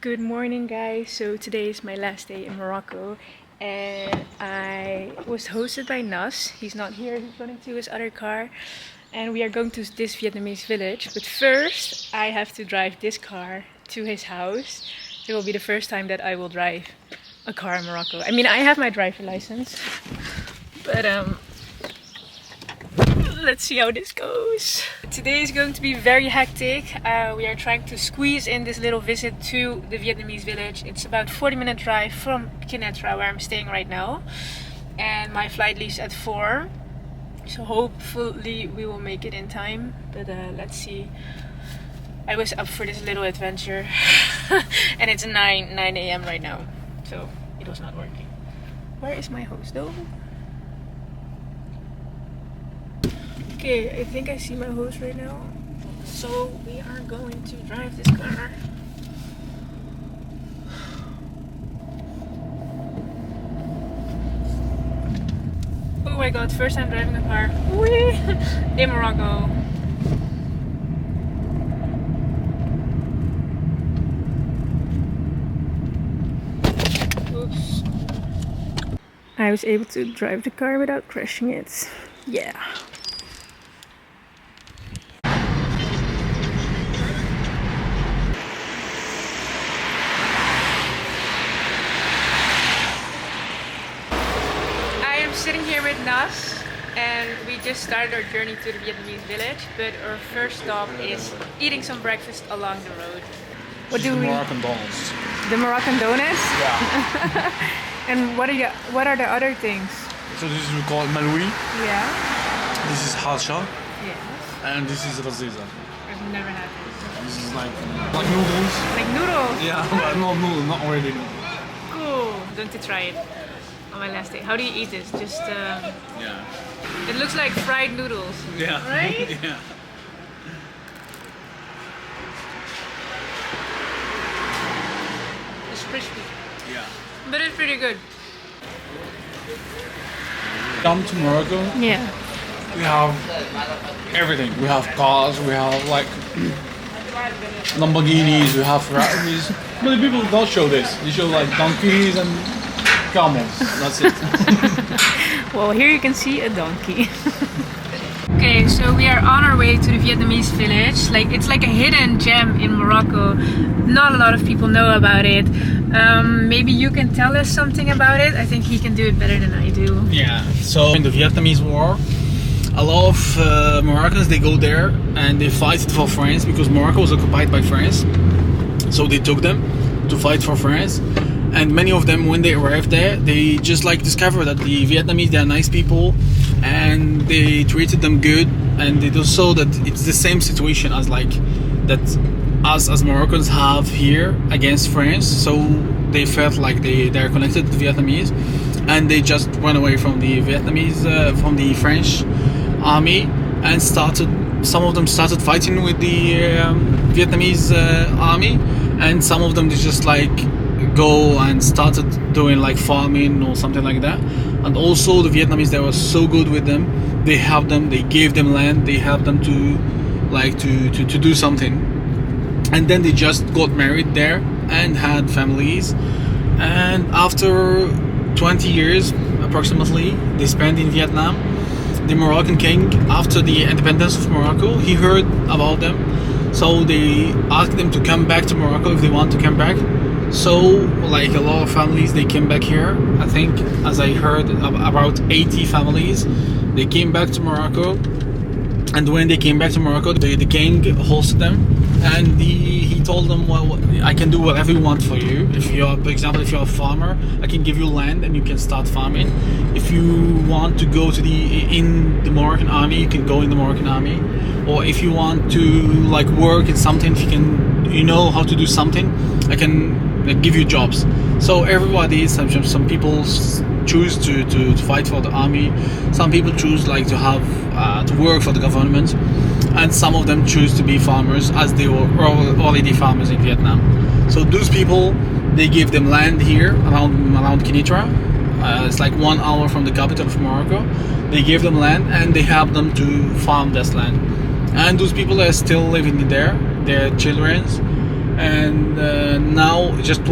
Good morning, guys. So today is my last day in Morocco, and I was hosted by Nas. He's not here, he's running to his other car, and we are going to this Vietnamese village. But first, I have to drive this car to his house. It will be the first time that I will drive a car in Morocco. I mean, I have my driver license, but let's see how this goes. Today is going to be very hectic. We are trying to squeeze in this little visit to the Vietnamese village. It's about 40-minute drive from Kenitra, where I'm staying right now. And my flight leaves at 4. So hopefully we will make it in time. But let's see. I was up for this little adventure. And it's 9 a.m. right now. So it was not working. Where is my host though? Okay, I think I see my host right now. So we are going to drive this car. Oh my god, first time driving a car. Whee! In Morocco. Oops. I was able to drive the car without crashing it. Yeah. Sitting here with Nas, and we just started our journey to the Vietnamese village, but our first stop is eating some breakfast along the road. What do we? Moroccan donuts. The Moroccan donuts? Yeah. And what are the other things? So this is we call it meloui. Yeah. This is hasha. Yes. And this is raziza. I've never had this. This is like noodles. Like noodles? Yeah, but not noodles, not really noodles. Cool. Don't to try it on my last day. How do you eat this? Just Yeah. It looks like fried noodles. Yeah. Right? Yeah. It's crispy. Yeah. But it's pretty good. Come to Morocco, Yeah. we have everything. We have cars, we have like Lamborghinis, we have Ferraris. But the people don't show this. They show like donkeys and camels. That's it. Well, here you can see a donkey. Okay, so we are on our way to the Vietnamese village. Like, it's like a hidden gem in Morocco. Not a lot of people know about it. Maybe you can tell us something about it. I think he can do it better than I do. Yeah. So in the Vietnamese War, a lot of Moroccans, they go there and they fight for France because Morocco was occupied by France. So they took them to fight for France. And many of them, when they arrived there, they just like discovered that the Vietnamese, they are nice people and they treated them good, and they just saw that it's the same situation as like that us as Moroccans have here against France. So they felt like they're connected to the Vietnamese, and they just went away from the Vietnamese, from the French army, and some of them started fighting with the Vietnamese army, and some of them they just like go and started doing like farming or something like that. And also the Vietnamese, they were so good with them. They helped them, they gave them land, they helped them to like to do something. And then they just got married there and had families. And after 20 years approximately they spent in Vietnam, the Moroccan king, after the independence of Morocco, he heard about them. So they asked them to come back to Morocco if they want to come back. So like a lot of families, they came back here. I think, as I heard, about 80 families, they came back to Morocco. And when they came back to Morocco, the king hosted them, and he told them, well, I can do whatever you want for you. If you're, for example, if you're a farmer, I can give you land and you can start farming. If you want to go to in the Moroccan army, you can go in the Moroccan army. Or if you want to like work in something, if you know how to do something, I can give you jobs. So everybody, some people choose to fight for the army. Some people choose like to have to work for the government, and some of them choose to be farmers, as they were already farmers in Vietnam. So those people, they give them land here around Kenitra. It's like 1 hour from the capital of Morocco. They give them land and they help them to farm this land. And those people are still living there, their children. And now just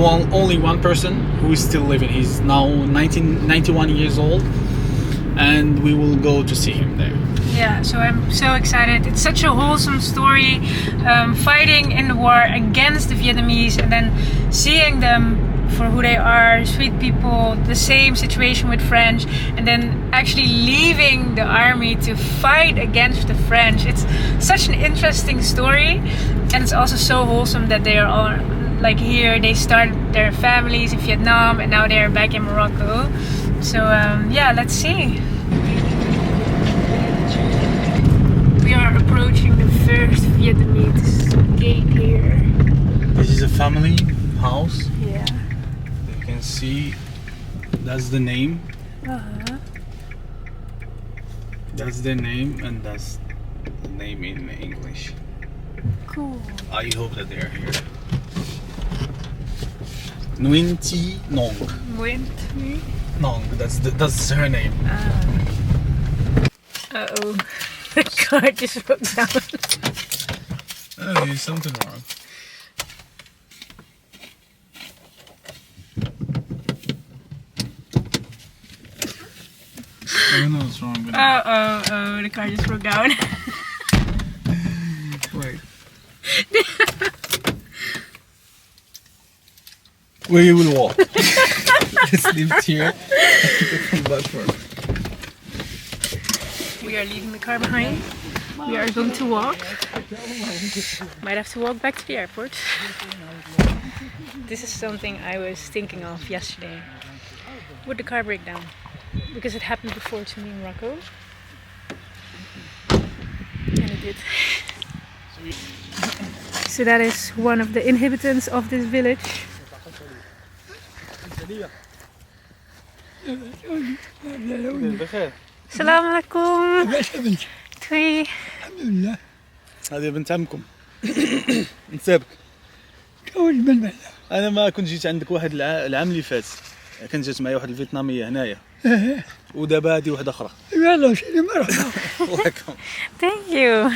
only one person who is still living. He's now 91 years old, and we will go to see him there. Yeah, so I'm so excited. It's such a wholesome story, fighting in the war against the Vietnamese and then seeing them for who they are, sweet people, the same situation with French, and then actually leaving the army to fight against the French. It's such an interesting story, and it's also so wholesome that they are all like here. They started their families in Vietnam and now they're back in Morocco. So yeah, let's see. We are approaching the first Vietnamese gate here. This is a family house. Yeah. You can see that's the name. That's their name, and that's the name in English. Cool. I hope that they're here. Nguyen Thi Nong. Nguyen Thi Nong, that's her name. Uh-oh. The car just broke down. Oh, there's something wrong. I don't know what's wrong with it. Oh, the car just broke down. Wait. We will walk. Let's leave it here. Come back for it. We are leaving the car behind. We are going to walk. Might have to walk back to the airport. This is something I was thinking of yesterday. Would the car break down? Because it happened before to me in Morocco. And it did. So that is one of the inhabitants of this village. السلام عليكم. توي. الحمد لله. هذه بنت عمكم. نسابك. انا ما كنت جيت عندك واحد العام اللي فات. كنت جات معايا واحد الفيتنامية هنايا. ودابا هذه واحدة أخرى. يلا سيدي مرحبا. Welcome. Thank you.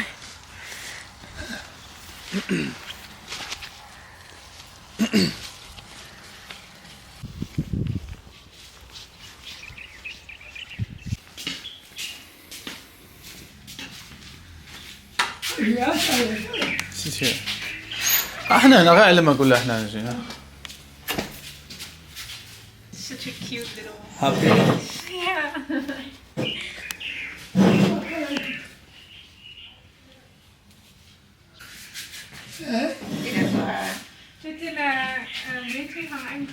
Sit here. احنا هنا غير على ما نقول احنا جينا. Such a cute little. Happy. Yeah. Zit in een meeting van een.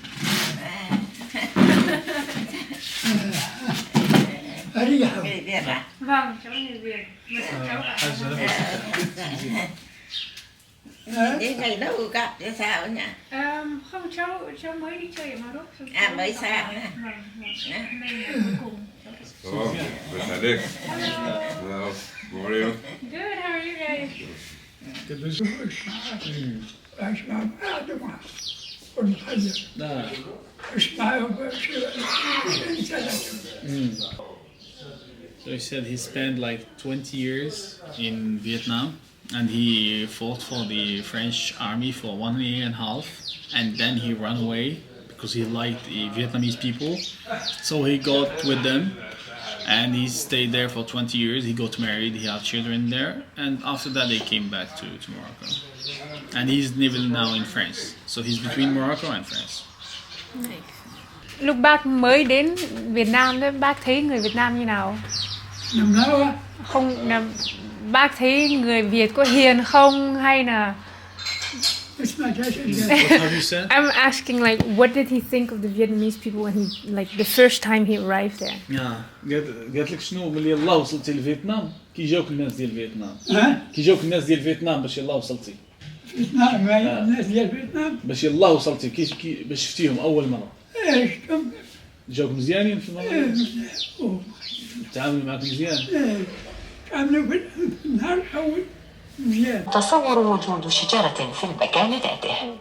Vâng, cháu người Việt. Mà cháu Đi ngày đâu gặp để sao nhỉ? Không, cháu mới đi chơi ở Morocco. À mới sang nè. Vâng, đây là cuối cùng. Oh, where's that dick? Hello. How are you? Good, how are you guys? So he said he spent like 20 years in Vietnam, and he fought for the French army for 1 year and a half, and then he ran away because he liked the Vietnamese people. So he got with them, and he stayed there for 20 years. He got married, he had children there, and after that they came back to Morocco. And he's living now in France. So he's between Morocco and France. Lúc bác mới đến Việt Nam đấy, bác thấy người Việt Nam như nào? Năm nào á? Không, là bác thấy người Việt có hiền không hay là? What have you said? I'm asking like, what did he think of the Vietnamese people when he, like, the first time he arrived there? قالت لك شنو ملي يلاه وصلتي لفيتنام كي جاوك الناس ديال فيتنام؟ ها؟ كي جاوك الناس ديال فيتنام باش يلاه وصلتي؟ فيتنام الناس ديال فيتنام؟ باش يلاه وصلتي كي باش شفتيهم اول مره؟ ايش كم؟ جاوك مزيانين في المغرب؟ مزيان. تعاملوا معك مزيان؟ كاملوا في النهار حول تصور وجود شجرة في المكان ذاته،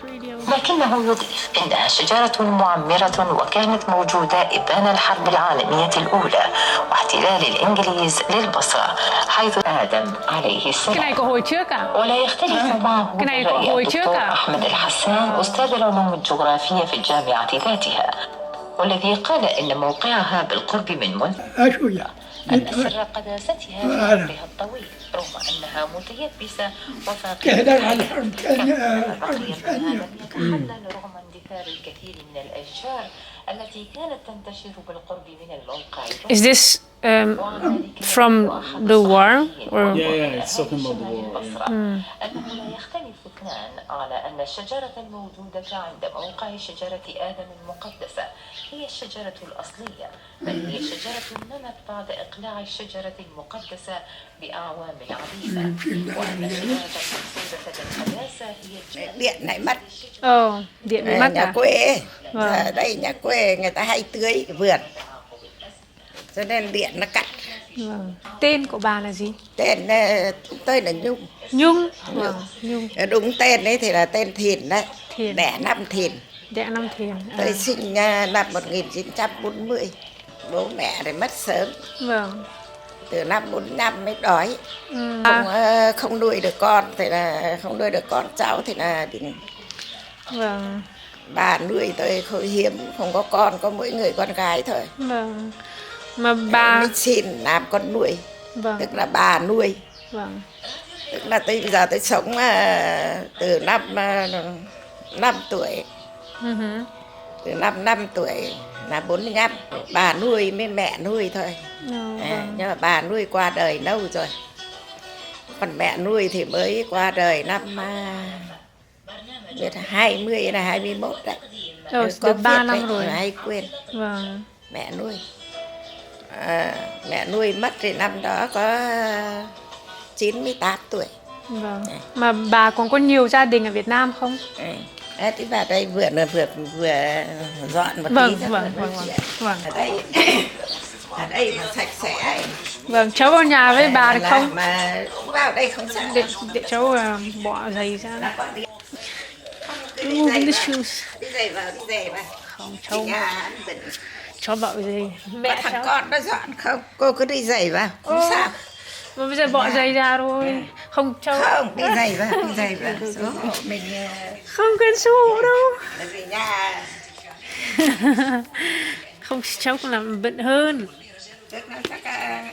لكنه يضيف إنها شجرة معمرة وكانت موجودة إبان الحرب العالمية الأولى واحتلال الإنجليز للبصرة حيث آدم عليه Cái السلام. này của hồi trước à? ولا يختلف معه كان رأي هو الدكتور يشوكا. أحمد الحسان أستاذ العلوم الجغرافية في الجامعة ذاتها، والذي قال إن موقعها بالقرب من أن سر قداستها في عمرها الطويل رغم أنها متيبسة وفاقدة الرقي لم يتحلل رغم اندثار الكثير من الأشجار التي كانت تنتشر بالقرب من الموقع. Is this from the war? Or... Yeah, it's talking about the war. أنه لا يختلف اثنان على أن الشجرة الموجودة عند موقع شجرة آدم المقدسة هي الشجرة الأصلية، بل هي شجرة نمت بعد إقلاع الشجرة المقدسة بأعوام عديدة، وأن الشجرة المقصودة بالقداسة هي Điện này mất. Điện bị mất Nhà à? quê. Ở đây nhà quê người ta hay tưới vườn. Cho nên điện nó cắt. Vâng. Tên của bà là gì? Tên tôi là Nhung. Nhung. Vâng. Nhung. Đúng tên đấy thì là tên Thìn đấy. Thiền. Đẻ năm Thìn. Đẻ năm Thiền. Tôi sinh năm 1940. Bố mẹ thì mất sớm. Vâng. Từ năm 45 mới đói. Không nuôi được con thì là không nuôi được con cháu thì là Vâng. bà nuôi tôi không hiếm, không có con, có mỗi người con gái thôi. Vâng. Mà bà mới xin làm con nuôi. Vâng. Tức là bà nuôi. Vâng. Tức là bây giờ tôi sống từ năm tuổi. Từ năm tuổi là 45. Bà nuôi với mẹ nuôi thôi. Vâng. Nhưng mà bà nuôi qua đời lâu rồi. Còn mẹ nuôi thì mới qua đời năm 20 là 21 đấy. Có 3 năm rồi. Hay quên. Vâng. Mẹ nuôi. Mẹ nuôi mất thì năm đó có 98 tuổi. Vâng. Mà bà còn có nhiều gia đình ở Việt Nam không? Thì vào đây vừa dọn một Vâng, tí. vâng. Ở đây mà sạch sẽ. Vâng, cháu vào nhà với bà được không? Mà vào đây không sao. Để cháu bỏ giày ra. Remove the shoes. Đi giày vào. Không, cháu bảo gì? Mẹ thằng con nó dọn không? Cô cứ đi giày vào, không sao. Mà bây giờ bỏ giày ra rồi. Không, cháu... Không, đi giày vào. Số hộ mình... Không cần số hộ đâu. Là vì nhà... Không, cháu còn làm bận hơn. Tức là chắc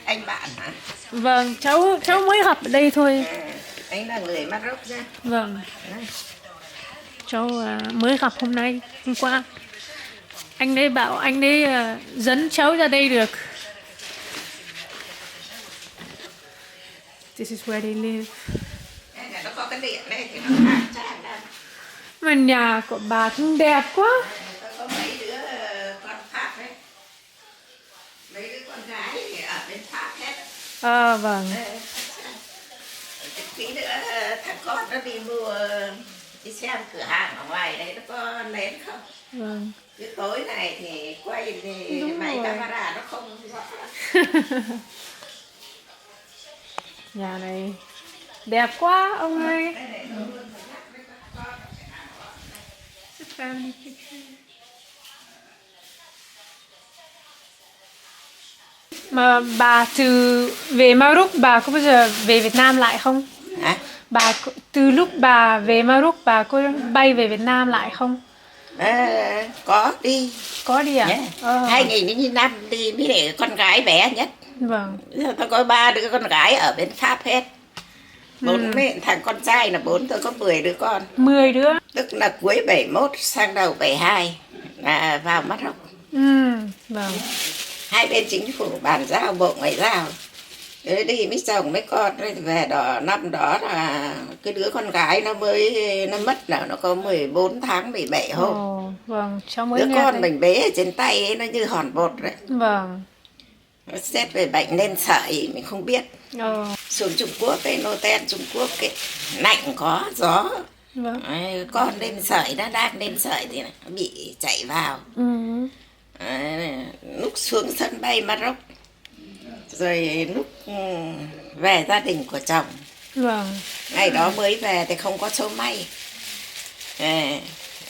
anh bạn hả? Vâng, cháu mới gặp ở đây thôi. Anh là người Maroc ra. Vâng. Cháu mới gặp hôm qua. Anh ấy bảo anh ấy dẫn cháu ra đây được. This is where they live. Nó có cái điện này thì nó khang trang lắm. Mà nhà của bà cũng đẹp quá. Có mấy đứa con Pháp đấy. Mấy đứa con gái thì ở bên Pháp hết. Vâng. Tí nữa thằng con nó đi xem cửa hàng ở ngoài đấy nó có nến không? Vâng. Cái tối này thì quay thì máy camera nó không rõ. Nhà này đẹp quá ông ơi. Mà bà về Maroc bà có bao giờ về Việt Nam lại không? Hả? Từ lúc bà về Maroc bà có bay về Việt Nam lại không? Có đi. Có đi à? Yeah. 2005 đi với để con gái bé nhất. Vâng. Tôi có 3 đứa con gái ở bên Pháp hết. 4 thằng con trai là 4, tôi có 10 đứa con. 10 đứa. Tức là cuối 71 sang đầu 72 là vào Maroc. Vâng. Hai bên chính phủ bàn giao, Bộ Ngoại giao. Đi với chồng với con về đó, năm đó là cái đứa con gái nó mất là nó có 14 tháng 17 hôm. Vâng, cháu mới đứa nghe con thấy. mình bế ở trên tay ấy, nó như hòn bột đấy. Vâng. Nó xét về bệnh lên sởi mình không biết. Xuống Trung Quốc ấy, nô ten Trung Quốc ấy, lạnh có gió. Vâng. Con lên sởi, nó đang lên sởi thì nó bị chạy vào. Lúc xuống sân bay Maroc rồi lúc về gia đình của chồng Vâng. Ngày đó mới về thì không có số may,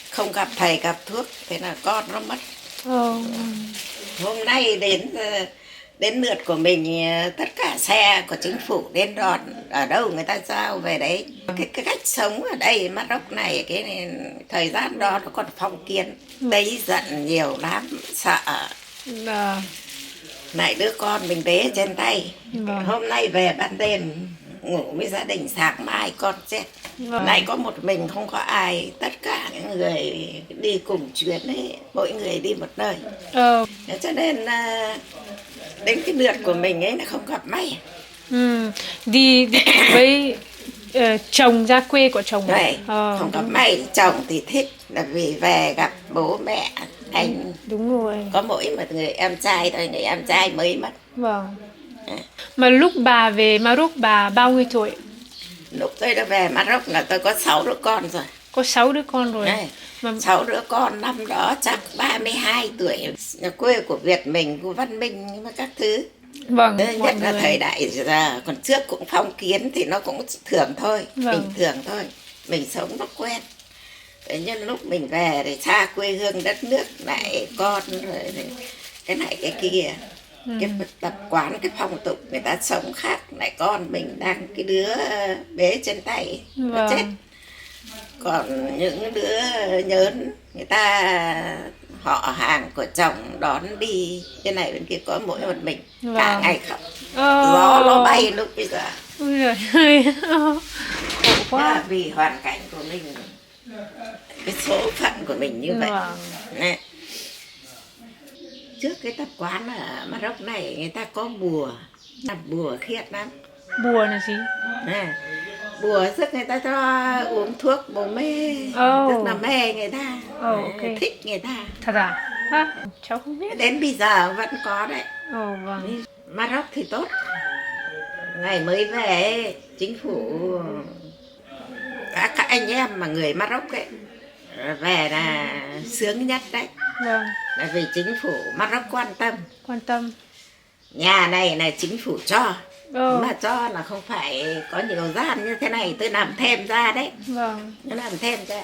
không gặp thầy gặp thuốc, thế là con nó mất. Hôm nay đến lượt của mình, tất cả xe của chính phủ đến đón, ở đâu người ta giao về đấy. Cái cách sống ở đây Maroc này, cái thời gian đó nó còn phong kiến, đấy giận nhiều lắm, sợ. Này đứa con mình bế trên tay, hôm nay về ban đêm ngủ với gia đình, sáng mai con chết. Này có một mình không có ai, tất cả những người đi cùng chuyến ấy, mỗi người đi một nơi. Cho nên đến cái lượt của mình ấy là không gặp may. Đi với chồng, ra quê của chồng. Này, không gặp may. Chồng thì thích là vì về gặp bố mẹ anh. Đúng rồi. Có mỗi một người em trai thôi, người em trai mới mất. Vâng. Mà lúc bà về Maroc bà bao nhiêu tuổi? Lúc tôi đã về Maroc là tôi có 6 đứa con rồi. Có 6 đứa con rồi. Này, 6 đứa con năm đó chắc 32 tuổi. Nhà quê của Việt mình, của văn minh và các thứ. Vâng. Nhất là thời đại giờ, còn trước cũng phong kiến thì nó cũng thường thôi, bình thường thôi. Mình sống nó quen. Thế nhưng lúc mình về thì xa quê hương đất nước, lại con rồi cái này cái kia. Cái tập quán, cái phong tục người ta sống khác, lại con mình đang cái đứa bế trên tay nó chết. Còn những đứa nhớn, người ta họ hàng của chồng đón đi cái này bên kia, có mỗi một mình cả ngày khóc. Gió nó bay lúc bây giờ. Khổ quá. Vì hoàn cảnh của mình, cái số phận của mình như vậy. Này. Trước cái tập quán ở Maroc này người ta có bùa, bùa khiết lắm. Bùa là gì? Bùa sức người ta cho uống thuốc bồ mê, tức là mê người ta, thích người ta. Thật à? Hả? Cháu không biết. Đến bây giờ vẫn có đấy. Vâng. Maroc thì tốt. Ngày mới về chính phủ, các anh em mà người Maroc ấy về là sướng nhất đấy. Vâng. Là vì chính phủ Maroc quan tâm. Nhà này là chính phủ cho. Mà cho là không phải có nhiều gian như thế này, tôi làm thêm ra đấy. Vâng. Nó làm thêm ra.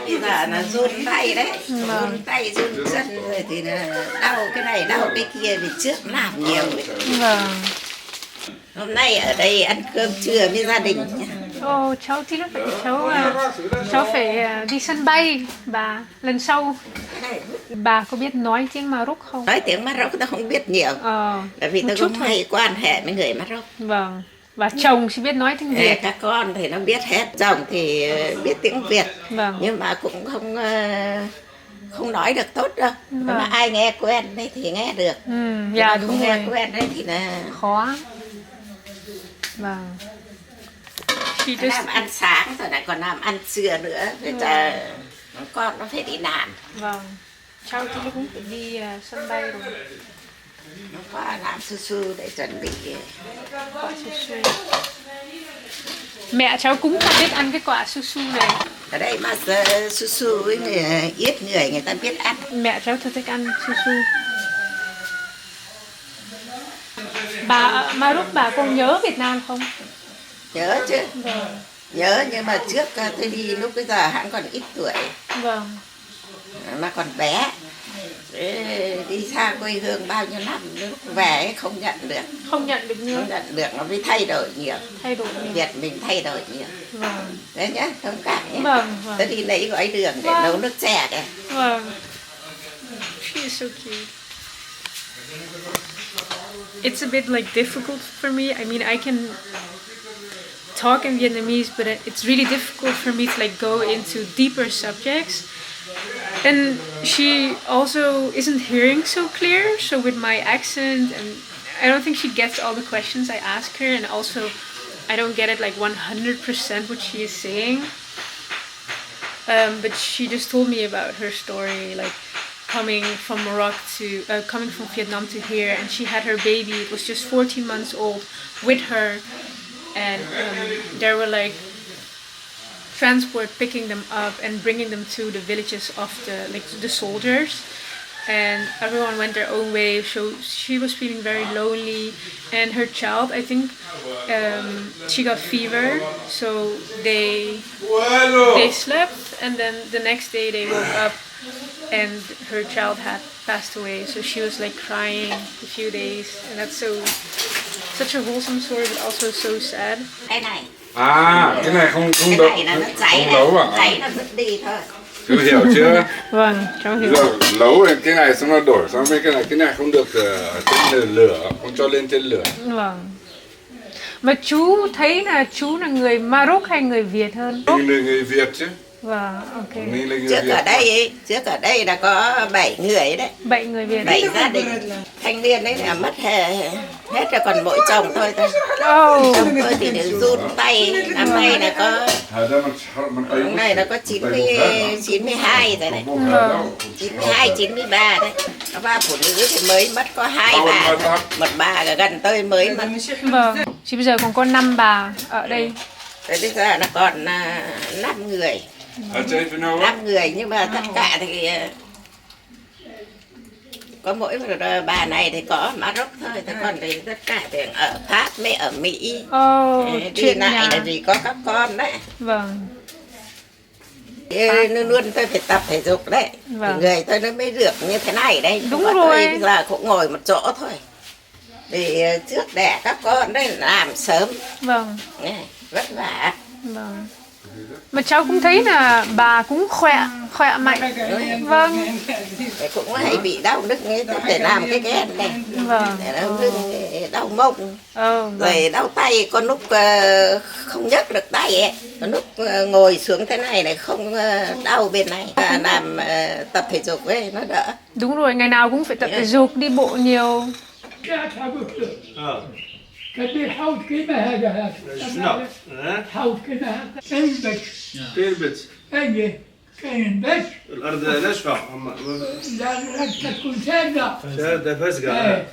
Bây giờ là run tay đấy, run tay run chân rồi thì là đau cái này đau cái kia, vì trước làm nhiều ấy. Vâng. Hôm nay ở đây ăn cơm trưa với gia đình nhá. Cháu thì cháu phải đi sân bay bà lần sau. Bà có biết nói tiếng Maroc không? Nói tiếng Maroc tôi không biết nhiều. Bởi vì tôi không hay quan hệ với người Maroc. Vâng. Và chồng chỉ biết nói tiếng Việt. Các con thì nó biết hết, chồng thì biết tiếng Việt. Vâng. Nhưng mà cũng không nói được tốt đâu. Mà ai nghe quen đấy thì nghe được. Dạ không đúng nghe rồi. quen đấy thì là khó. Vâng. Làm ăn sáng rồi lại còn làm ăn trưa nữa. Rồi chờ con nó phải đi làm. Vâng. Cháu thì cũng phải đi sân bay rồi. Nó qua làm su su để chuẩn bị quả su su. Mẹ cháu cũng không biết ăn cái quả su su này. Ở đây mà su su với ít người ta biết ăn. Mẹ cháu thật thích ăn su su. Bà Maroc bà có nhớ Việt Nam không? Nhớ chứ. Vâng. Nhớ nhưng mà trước tôi đi lúc bây giờ hắn còn ít tuổi. Vâng. Mà còn bé. Đi xa quê hương bao nhiêu năm, lúc về không nhận được. Không nhận được nhiều. Không nhận được, nó mới thay đổi nhiều. Thay đổi nhiều. Việt mình thay đổi nhiều. Vâng. Đấy nhá, thông cảm nhé. Vâng, vâng. Tôi đi lấy gói đường để nấu nước chè đây. Vâng. She is so cute. It's a bit like difficult for me. I mean, I can talk in Vietnamese, but it's really difficult for me to like go into deeper subjects. And she also isn't hearing so clear, so with my accent, and I don't think she gets all the questions I ask her, and also I don't get it like 100% what she is saying. But she just told me about her story, like coming from Morocco to coming from Vietnam to here, and she had her baby. It was just 14 months old with her, and there were like transport picking them up and bringing them to the villages of the soldiers, and everyone went their own way. So she was feeling very lonely, and her child, I think, she got fever, so they slept, and then the next day they woke up and her child had passed away. So she was like crying a few days, and that's such a wholesome story, but also so sad. Cái này cái này không cái đậu, này là nó cháy không nấu à? cháy nó vứt đi thôi. Chú hiểu chưa? Vâng, cháu hiểu. Giờ nấu cái này xong nó đổi sang cái này không được ở trên lửa, không cho lên trên lửa. Vâng. Mà chú thấy là chú là người Maroc hay người Việt hơn? Người Việt chứ. Vâng, ok. Mình là người Trước ở đây là có 7 người đấy. 7 người Việt. 7 gia đình. Thanh niên đấy là mất hết rồi, còn mỗi chồng thôi thôi. Oh. Chồng tôi thì run tay. Năm nay là có hôm nay là có 92 rồi đấy. 92, 93 đấy. Có 3 phụ nữ thì mới mất có 2 bà. Một bà gần tôi mới mất. Vâng. Chỉ bây giờ còn có 5 bà ở đây. Tới bây giờ là còn 5 người. 5 người nhưng mà tất cả thì có mỗi bà này thì có Maroc thôi, thế còn thì tất cả thì ở Pháp mới ở Mỹ. Đi lại là chỉ có các con đấy. Vâng. Luôn luôn tôi phải tập thể dục đấy. Vâng. Người tôi nó mới được như thế này đấy. Đúng rồi. rồi. Tôi bây giờ cũng ngồi một chỗ thôi. Vì trước đẻ các con đấy làm sớm. Vâng. Vất vả. Vâng. Mà cháu cũng thấy là bà cũng khỏe mạnh. Vâng. Cũng hay bị đau lưng ấy, phải làm cái ghét này. Vâng. Đau lưng, đau mông. Vâng. Rồi đau tay, có lúc không nhấc được tay ấy. Có lúc ngồi xuống thế này này không đau bên này. Làm tập thể dục ấy nó đỡ. Đúng rồi, ngày nào cũng phải tập thể dục, đi bộ nhiều. كبير حوت كيما هذا شنو؟ حوت كيما هذا كاين بش كاين بيت ايه كاين بش الارض ناشفه لا تكون سادة شاده فاسقه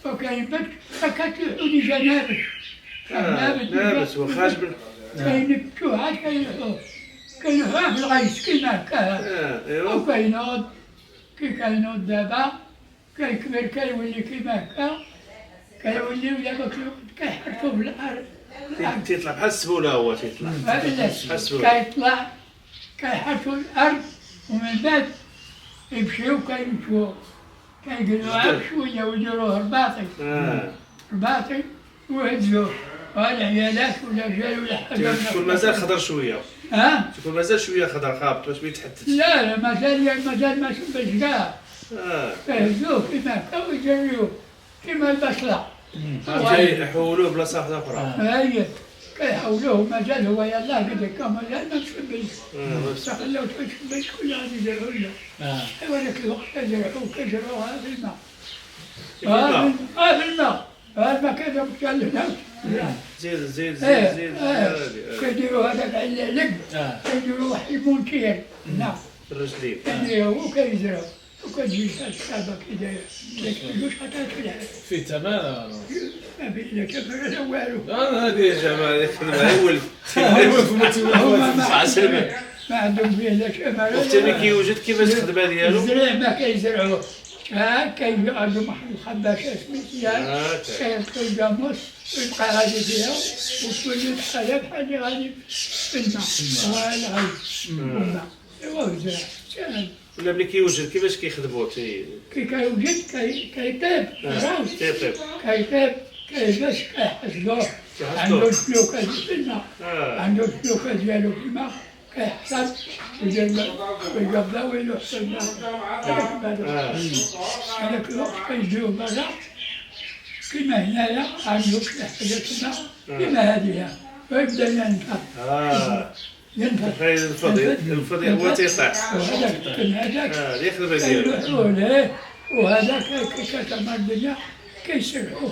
وكاين بش فكتلحوني جنابش لابس وخاشب كاين بشوهات كيلحوه في الغيس كيما هكا وكاينود كي كاينود دابا كيكبر كيولي كيما هكا كيوليو دابا كيحرثو في الارض تيطلع بحال السبوله هو تيطلع بحال السبوله كيطلع كيحرثو الارض ومن بعد يمشيو كيمشيو كيقلوها شويه ويديروه رباطي ويهزوه والعيالات ولا جاي ولا حاجه تكون مازال خضر شويه تكون مازال شويه خضر خابط باش ما يتحتت لا مازال ما شبش كاع كيهزوه كيما هكا ويجريوه كيما البصلة يحولوه بلاصة واحدة أخرى. أي كيحولوه مازال هو يلاه قد هكا مازال ما مشبش. خلاو تشبش كل هذه يديروا له. هذاك الوقت كيزرعوها في الماء. في الماء. الماء كذا مكلنا. زيد. كيديروا هذاك اللب. كيديروا واحد المونتير. نعم. الرجلين. كيديروا وكيزرعوا. وكتجي الشعبة كي داير، مش حتاكلها. في تمام. ما في إلا كفر لا والو. هذه يا جماعة يخدمها أول. ما عندهم فيه لا شمال. وحتى كيوجد كيفاش الخدمة ديالو؟ الزرع ما كيزرعوه. كيقعدوا واحد الخباشة سميتها. كيلقى موس ويبقى غادي فيها وتولي بحال غادي في الماء. والغاز والماء. إوا الزرع. ولا ملي كيوجد كيفاش كيخدموه كي كيوجد كيطيب كيطيب كيطيب كيباش كيحصدوه عنده الفلوكة في الماء عنده الفلوكة ديالو في الماء كيحصد ويقبضها ويلوح الماء هذاك الوقت كيجيو برا كيما هنايا عنده حاجة الماء كيما هذه ويبدا ينفخ الفضي هو تيطيح هذاك يخدم ديالو وهذاك كتمر الدنيا كيسرحوه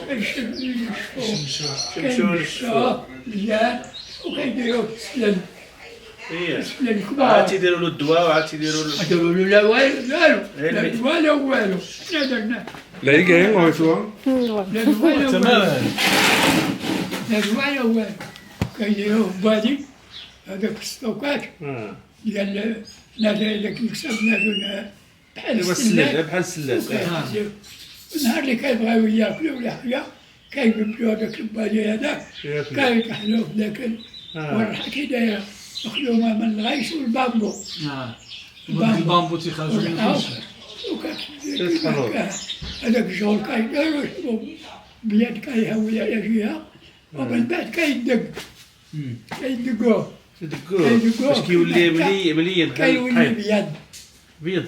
كيمشوا مزيان وكيديروه السلم السلم كبار عاد تيديروا له الدواء وعاد تيديروا له لا والو لا دواء لا والو حنا درنا Lấy cái ghế ngồi xuống. لا دواء لا والو لا دواء لا والو كيديروه بادي هذاك السطوكات ديال نادي اللي كيكسب نادو ايوا السلال بحال السلال. النهار اللي كيبغيو ياكلوا ولا حاجة كيجبدوا هذاك البالي هذاك كيكحلوه في ذاك والريحة كي دايرة مخدومة من الغيش والبامبو. البامبو تيخرجوا منه هذاك الشغل كيدارو يشربو بيد كيهوي على جهة ومن بعد كيدقوه باش كيولي مليان كيولي بيد بيض.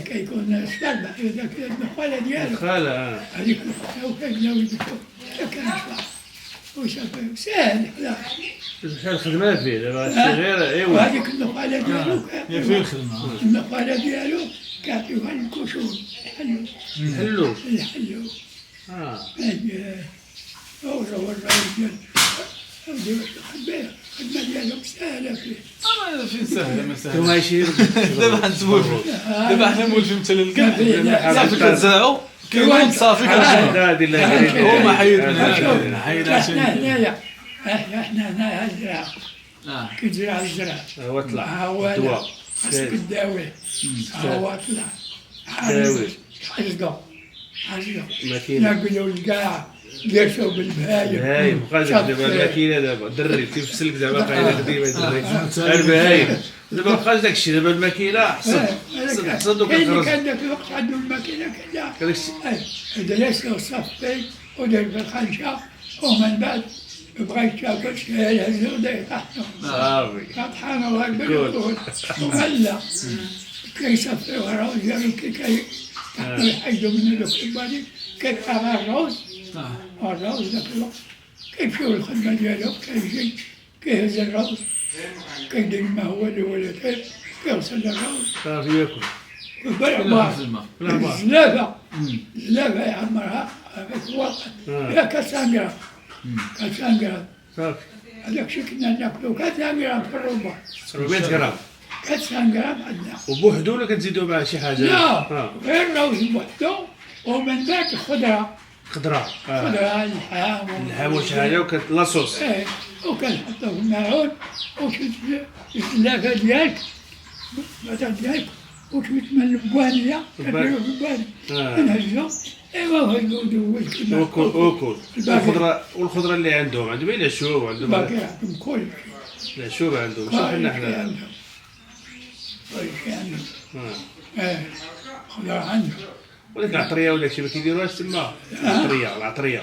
كيكون صلب هذاك النخالة ديالو. النخالة هذيك النخالة وكيبداو يدقوا حتى كنشبع وصافي ساهل لا. بحال الخدمة فيه دابا غير ايوا. وهذيك النخالة ديالو هي فيه الخدمة. النخالة ديالو كيعطيوها للكشور يحلوا. هو الراجل ديال الخدمة ديالهم ساهلة فيه. فين سهلة ما سهلة. انتوما عايشين دابا حنتمولفوا. دابا حنا مولفين حتى للكاع. صافي كتزرعوا كيولي صافي كتزرعوا. هو ما حيد من هذا. حيد عشان. احنا هنا الزرع. كتزرع الزرع. هو طلع. الدواء. خاصك تداوي. هو طلع. داوي. حزقوا. ماكينة. ناكلوا الكاع. جالسوا بالبهايم. البهايم بقى دابا الماكينة دابا دري تيفسلك زعما قايله قديمة دري. البهايم. دابا مابقاش داكشي دابا الماكينة حصد وكتخرج. كان ذاك الوقت عندهم الماكينة كذا. درس وصفي ودار في الخنشة ومن بعد بغيت تاكل شحال هزو داير تحتهم. صافي. سبحان الله بالقول وهلا كيصفيو الروز كي يحيدوا من هذوك البادي كيبقى الروز. الروز ذاك الوقت كيمشيو للخدمة ديالهم كيجي كيهز الروز كيدير ما هو الولدين كيوصل للروز. صافي ياكل. زلافة يعمرها هذاك الوقت فيها 400 غرام. 400 غرام. صافي. هذاك الشيء كنا ناكلو 400 غرام في الربع. 400 غرام. 400 غرام عندنا. وبوحدو ولا كتزيدوا معاه شي حاجة؟ لا غير الروز بوحدو ومن بعد الخضرة. خضرة. خضرة اللحم وشي حاجة لاصوص. وكنحطو في الماعون وشوية الزلافة ديالك البطاط ديالك وشوية من البوانية كنديرو في البوانية كنهزو ايوا هزو دوز كيما وكل والخضرة اللي عندهم العشوب عندهم. باقي عندهم كل شيء. العشوب عندهم شحال حنا كل شيء عندهم. خضرة عندهم. ولكن العطرية ولا شي ما كيديروهاش تما. العطرية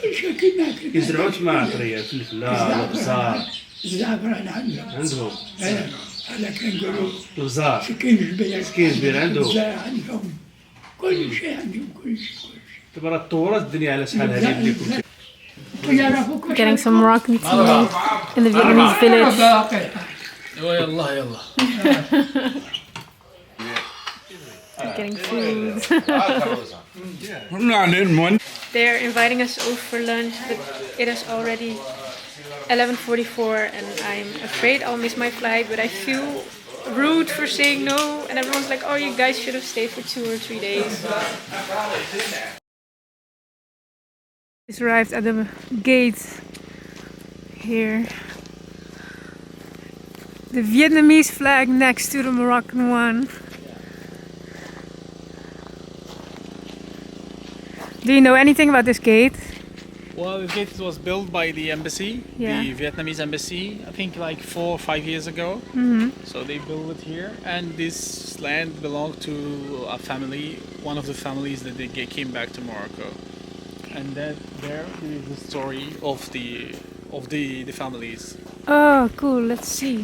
كل شيء كيما كيزرعوا تما العطرية الفلفلة البزار. الزعفران عندهم. هذا كنقولوا البزار. سكين جبير عندهم. عندهم كل شيء عندهم كل شيء. دابا راه تطورت الدنيا على شحال هذه اللي كنت. Getting some Moroccan tea in the Vietnamese village. يلا. Getting food. They're inviting us over for lunch, but it is already 11:44 and I'm afraid I'll miss my flight, but I feel rude for saying no and everyone's like, oh, you guys should have stayed for 2 or 3 days. Just arrived at the gate here. The Vietnamese flag next to the Moroccan one. Do you know anything about this gate? Well, the gate was built by the embassy, the Vietnamese embassy, I think like 4 or 5 years ago. So they built it here, and this land belonged to a family, one of the families that they came back to Morocco. And that there is the story of the families. Oh, cool. Let's see.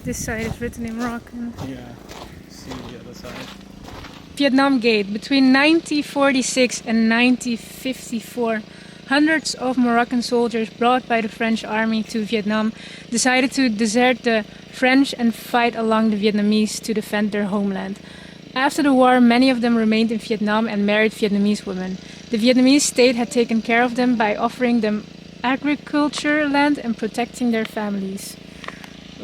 This side is written in Moroccan. Yeah, see the other side. Vietnam Gate. Between 1946 and 1954, hundreds of Moroccan soldiers brought by the French army to Vietnam decided to desert the French and fight along the Vietnamese to defend their homeland. After the war, many of them remained in Vietnam and married Vietnamese women. The Vietnamese state had taken care of them by offering them agriculture land and protecting their families.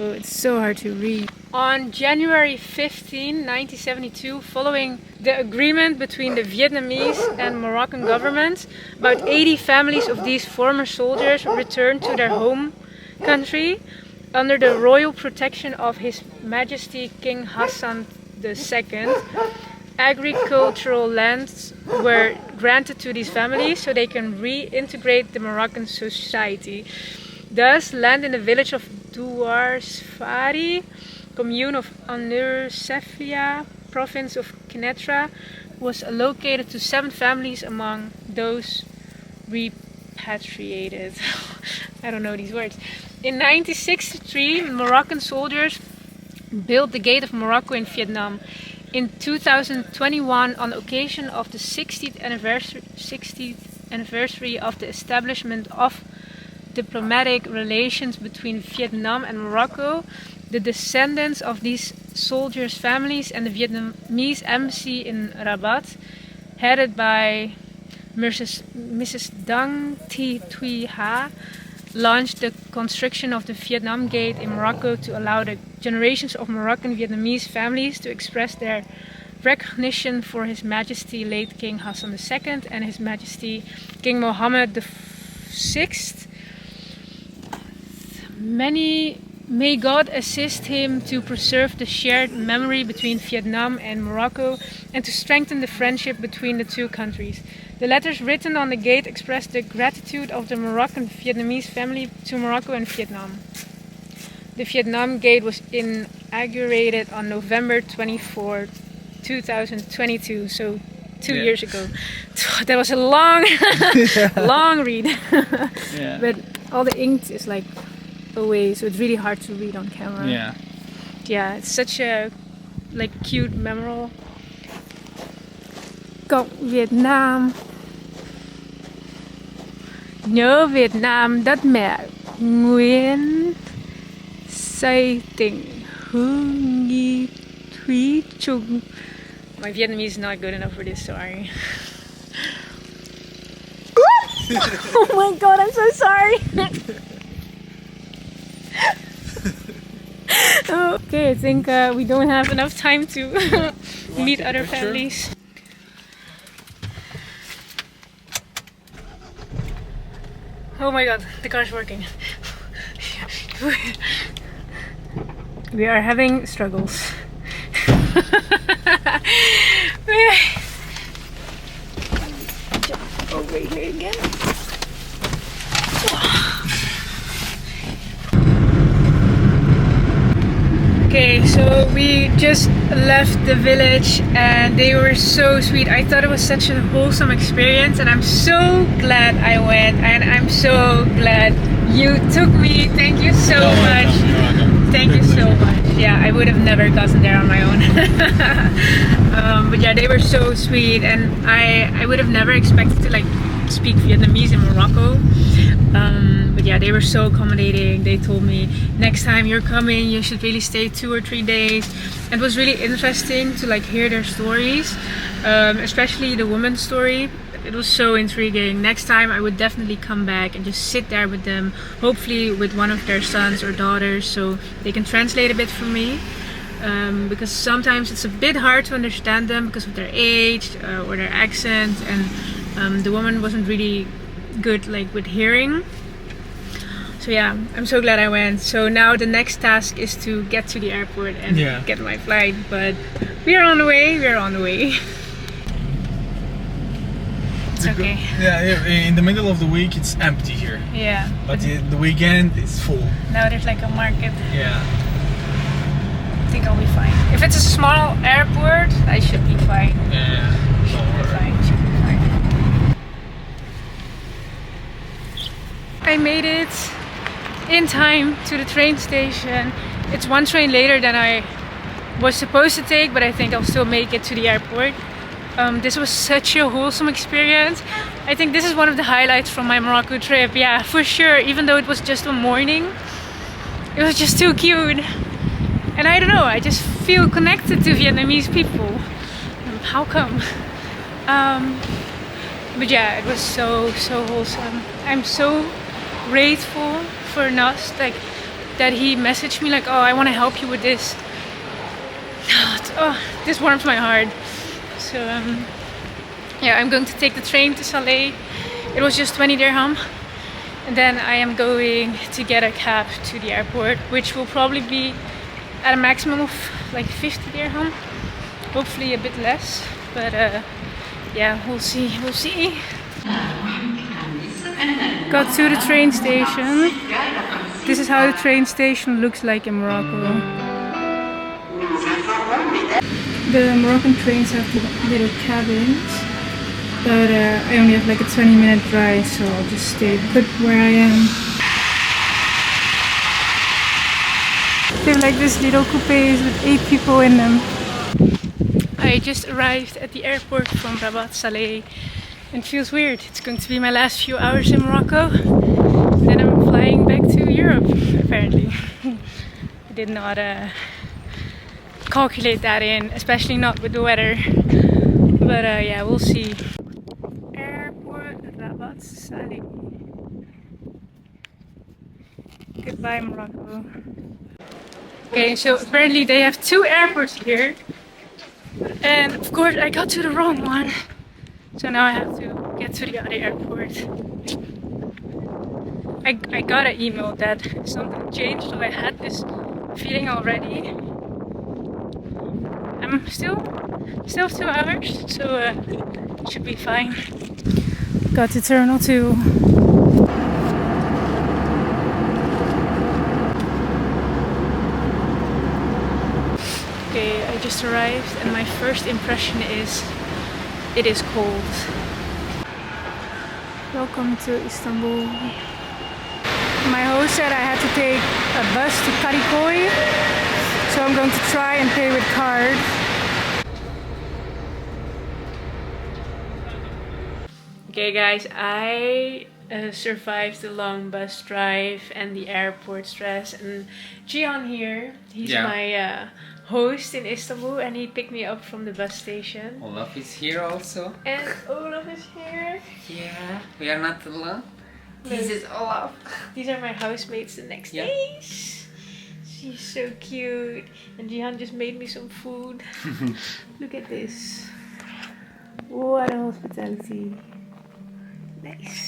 Oh, it's so hard to read. On January 15, 1972, following the agreement between the Vietnamese and Moroccan governments, about 80 families of these former soldiers returned to their home country. under the royal protection of His Majesty King Hassan II, agricultural lands were granted to these families so they can reintegrate the Moroccan society. Thus, land in the village of Douarsfari, commune of Anursefia, province of Kenitra, was allocated to 7 families among those repatriated. I don't know these words. In 1963, Moroccan soldiers built the Gate of Morocco in Vietnam. In 2021, on occasion of the 60th anniversary of the establishment of diplomatic relations between Vietnam and Morocco, the descendants of these soldiers' families and the Vietnamese embassy in Rabat, headed by Mrs. Dang Thi Thuy Ha, launched the construction of the Vietnam Gate in Morocco to allow the generations of Moroccan-Vietnamese families to express their recognition for His Majesty late King Hassan II and His Majesty King Mohammed VI. May God assist him to preserve the shared memory between Vietnam and Morocco and to strengthen the friendship between the two countries. The letters written on the gate express the gratitude of the Moroccan-Vietnamese family to Morocco and Vietnam. The Vietnam Gate was inaugurated on November 24, 2022, so 2 years ago. That was a long, long read. Yeah. But all the ink is like away, so it's really hard to read on camera. Yeah. Yeah, it's such a like cute, memorable. Cộng Việt Nam. Nhớ Việt Nam đất mẹ Nguyễn xây tỉnh hương nghi thúy chung. My Vietnamese is not good enough for this, sorry. Oh my god, I'm so sorry. Okay, I think we don't have enough time to meet other families. Oh my god, the car's working. We are having struggles. Jump over here again. Okay, so we just left the village and they were so sweet. I thought it was such a wholesome experience and I'm so glad I went and I'm so glad you took me. Thank you so much. Thank you so much. Yeah, I would have never gotten there on my own. But yeah, they were so sweet and I would have never expected to like speak Vietnamese in Morocco. But yeah, they were so accommodating. They told me next time you're coming you should really stay 2 or 3 days. It was really interesting to like hear their stories, especially the woman's story. It was so intriguing. Next time I would definitely come back and just sit there with them, hopefully with one of their sons or daughters, so they can translate a bit for me. Because sometimes it's a bit hard to understand them because of their age or their accent, and the woman wasn't really good like with hearing. So yeah, I'm so glad I went. So now the next task is to get to the airport and get my flight, but we are on the way. It's okay. Yeah, in the middle of the week it's empty here. Yeah. But the weekend it's full. Now there's like a market. Yeah. I think I'll be fine. If it's a small airport, I should be fine. Yeah. Should be fine. I made it in time to the train station. It's 1 train later than I was supposed to take, but I think I'll still make it to the airport. This was such a wholesome experience. I think this is one of the highlights from my Morocco trip. Yeah, for sure. Even though it was just a morning, it was just too cute. And I don't know, I just feel connected to Vietnamese people. How come? But yeah, it was so wholesome. I'm so grateful for Nas, like that he messaged me like, oh, I want to help you with this. Oh, this warms my heart. So yeah, I'm going to take the train to Saleh. It was just 20 dirham And then I am going to get a cab to the airport, which will probably be at a maximum of like 50 dirham. Hopefully a bit less, but yeah, we'll see. Got to the train station. This is how the train station looks like in Morocco. The Moroccan trains have little cabins, but I only have like a 20-minute drive, so I'll just stay put where I am. They have like this little coupes with 8 people in them. I just arrived at the airport from Rabat Saleh and it feels weird. It's going to be my last few hours in Morocco. Then I'm flying back to Europe, apparently. I did not calculate that in, especially not with the weather. But yeah, we'll see. Airport Rabat Saleh. Goodbye, Morocco. Okay, so apparently they have 2 airports here. And of course I got to the wrong one. So now I have to get to the other airport. I got an email that something changed, so I had this feeling already. I'm still 2 hours, so it should be fine. Got to Terminal 2. Okay, I just arrived and my first impression is it is cold. Welcome to Istanbul. My host said I had to take a bus to Kadıköy, so I'm going to try and pay with card. Okay guys, I survived the long bus drive and the airport stress, and Gian here, he's my host in Istanbul, and he picked me up from the bus station. Olaf is here also. And Olaf is here. Yeah, we are not alone. This is Olaf. These are my housemates the next days. She's so cute. And Jihan just made me some food. Look at this. What a hospitality. Nice.